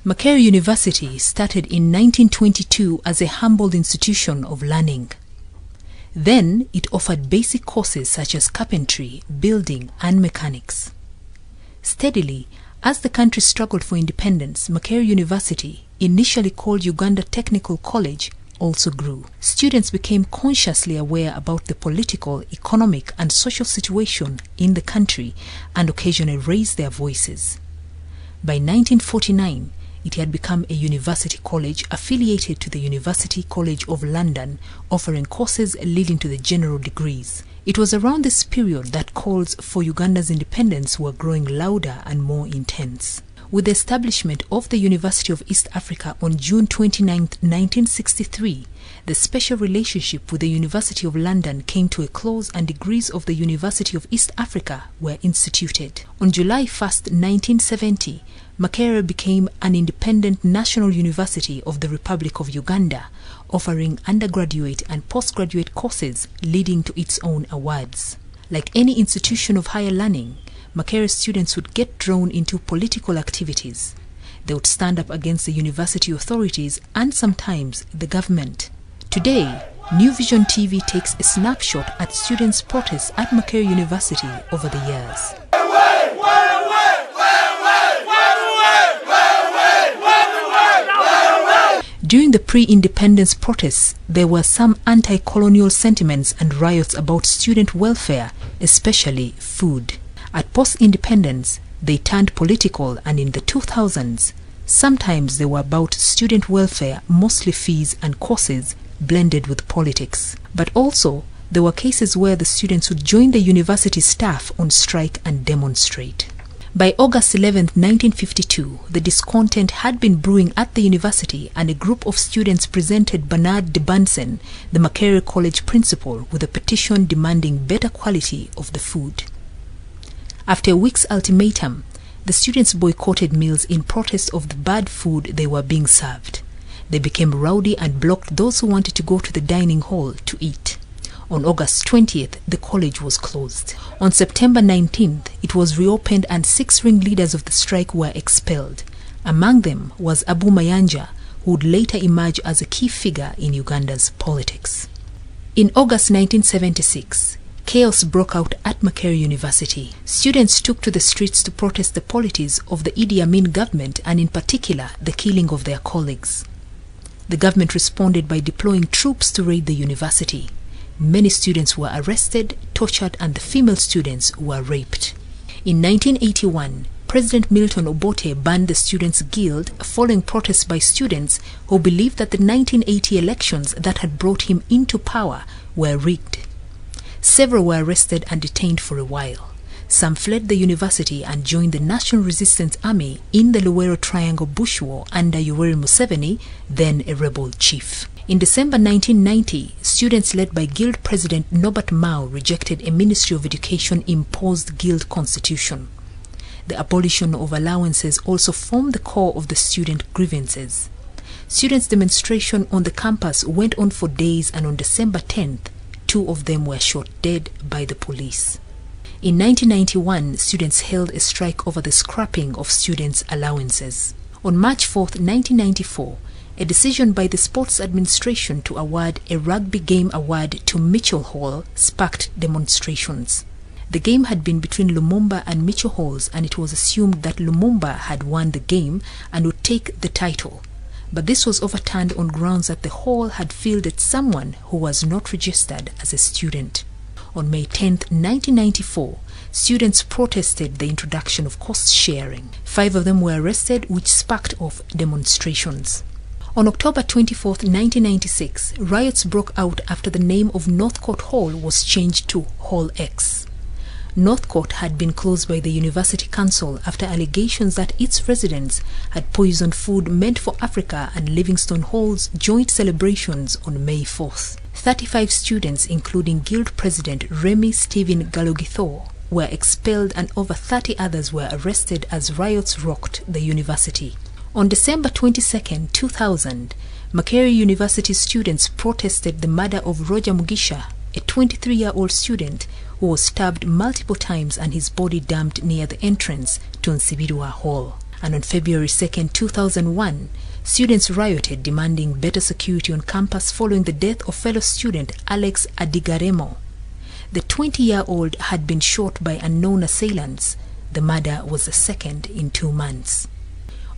Makerere University started in 1922 as a humble institution of learning. Then it offered basic courses such as carpentry, building, and mechanics. Steadily, as the country struggled for independence, Makerere University, initially called Uganda Technical College, also grew. Students became consciously aware about the political, economic, and social situation in the country and occasionally raised their voices. By 1949, it had become a university college affiliated to the University College of London, offering courses leading to the general degrees. It was around this period that calls for Uganda's independence were growing louder and more intense. With the establishment of the University of East Africa on June 29, 1963, the special relationship with the University of London came to a close and degrees of the University of East Africa were instituted. On July 1, 1970, Makerere became an independent national university of the Republic of Uganda, offering undergraduate and postgraduate courses leading to its own awards. Like any institution of higher learning, Makerere students would get drawn into political activities. They would stand up against the university authorities and sometimes the government. Today, New Vision TV takes a snapshot at students' protests at Makerere University over the years. During the pre-independence protests, there were some anti-colonial sentiments and riots about student welfare, especially food. At post-independence, they turned political, and in the 2000s, sometimes they were about student welfare, mostly fees and courses, blended with politics. But also, there were cases where the students would join the university staff on strike and demonstrate. By August 11, 1952, the discontent had been brewing at the university, and a group of students presented Bernard de Bunsen, the Makerere College principal, with a petition demanding better quality of the food. After a week's ultimatum, the students boycotted meals in protest of the bad food they were being served. They became rowdy and blocked those who wanted to go to the dining hall to eat. On August 20th, the college was closed. On September 19th, it was reopened and 6 ringleaders of the strike were expelled. Among them was Abu Mayanja, who would later emerge as a key figure in Uganda's politics. In August 1976, chaos broke out at Makerere University. Students took to the streets to protest the policies of the Idi Amin government and in particular the killing of their colleagues. The government responded by deploying troops to raid the university. Many students were arrested, tortured, and the female students were raped. In 1981, President Milton Obote banned the Students' Guild following protests by students who believed that the 1980 elections that had brought him into power were rigged. Several were arrested and detained for a while. Some fled the university and joined the National Resistance Army in the Luwero Triangle Bush War under Yoweri Museveni, then a rebel chief. In December 1990, students led by Guild President Norbert Mao rejected a Ministry of Education imposed Guild constitution. The abolition of allowances also formed the core of the student grievances. Students' demonstration on the campus went on for days, and on December 10th, 2 of them were shot dead by the police. In 1991, students held a strike over the scrapping of students' allowances. On March 4th, 1994, a decision by the Sports Administration to award a rugby game award to Mitchell Hall sparked demonstrations. The game had been between Lumumba and Mitchell Halls, and it was assumed that Lumumba had won the game and would take the title. But this was overturned on grounds that the hall had fielded someone who was not registered as a student. On May 10, 1994, students protested the introduction of cost sharing. 5 of them were arrested, which sparked off demonstrations. On October 24, 1996, riots broke out after the name of Northcote Hall was changed to Hall X. Northcote had been closed by the University Council after allegations that its residents had poisoned food meant for Africa and Livingstone Hall's joint celebrations on May 4th. 35 students, including Guild President Remy Stephen Galogithor, were expelled and over 30 others were arrested as riots rocked the university. On December 22, 2000, Makerere University students protested the murder of Roger Mugisha, a 23-year-old student who was stabbed multiple times and his body dumped near the entrance to Nsibirwa Hall. And on February 2nd, 2001, students rioted demanding better security on campus following the death of fellow student Alex Adigaremo. The 20-year-old had been shot by unknown assailants. The murder was the second in 2 months.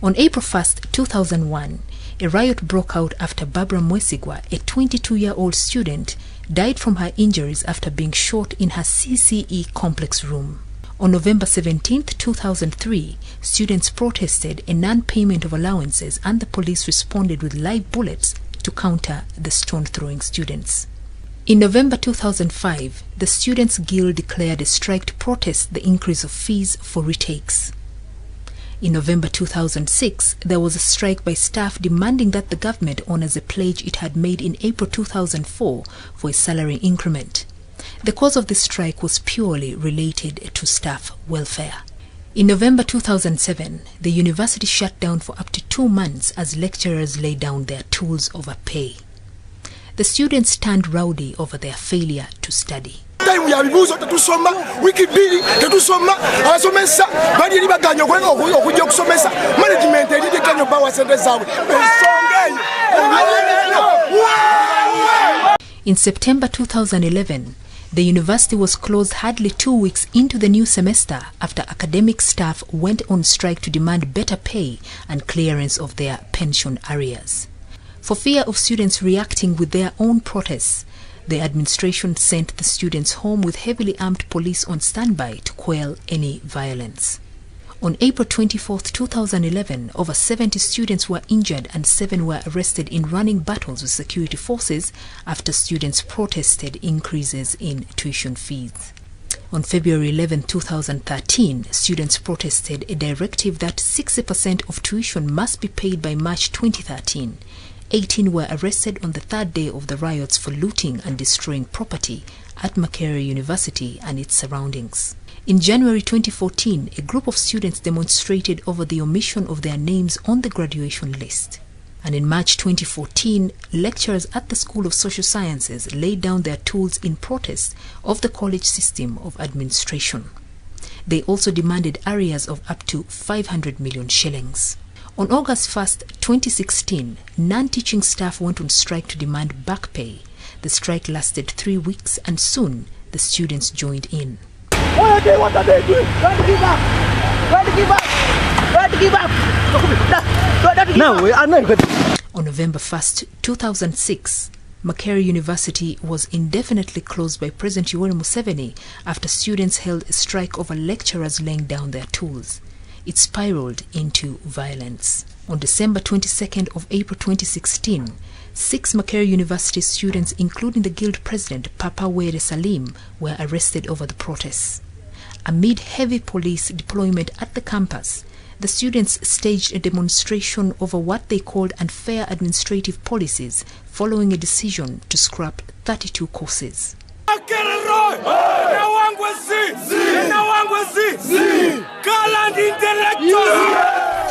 On April 1st, 2001, a riot broke out after Barbara Mwesigwa, a 22-year-old student, died from her injuries after being shot in her CCE complex room. On November 17, 2003, students protested a non-payment of allowances and the police responded with live bullets to counter the stone-throwing students. In November 2005, the Students' Guild declared a strike to protest the increase of fees for retakes. In November 2006, there was a strike by staff demanding that the government honors a pledge it had made in April 2004 for a salary increment. The cause of the strike was purely related to staff welfare. In November 2007, the university shut down for up to 2 months as lecturers laid down their tools over pay. The students turned rowdy over their failure to study. In September 2011, the university was closed hardly 2 weeks into the new semester after academic staff went on strike to demand better pay and clearance of their pension arrears. For fear of students reacting with their own protests, the administration sent the students home with heavily armed police on standby to quell any violence. On April 24, 2011, over 70 students were injured and 7 were arrested in running battles with security forces after students protested increases in tuition fees. On February 11, 2013, students protested a directive that 60% of tuition must be paid by March 2013. 18 were arrested on the 3rd day of the riots for looting and destroying property at Makerere University and its surroundings. In January 2014, a group of students demonstrated over the omission of their names on the graduation list. And in March 2014, lecturers at the School of Social Sciences laid down their tools in protest of the college system of administration. They also demanded arrears of up to 500 million shillings. On August 1, 2016, non-teaching staff went on strike to demand back pay. The strike lasted 3 weeks and soon the students joined in. What are they doing? Try to give up! Try to give up! Try to give up! No, we are not good. On November 1, 2006, Makerere University was indefinitely closed by President Yoweri Museveni after students held a strike over lecturers laying down their tools. It spiraled into violence. On December 22nd of April 2016, 6 Makerere University students, including the Guild President Papa Were Salim, were arrested over the protests. Amid heavy police deployment at the campus, the students staged a demonstration over what they called unfair administrative policies following a decision to scrap 32 courses.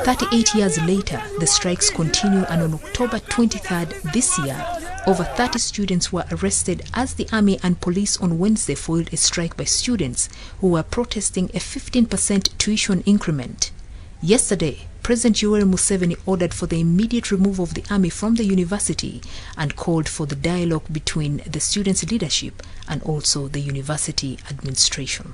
38 years later, the strikes continue, and on October 23rd this year, over 30 students were arrested as the army and police on Wednesday foiled a strike by students who were protesting a 15% tuition increment. Yesterday, President Yoweri Museveni ordered for the immediate removal of the army from the university and called for the dialogue between the students' leadership and also the university administration.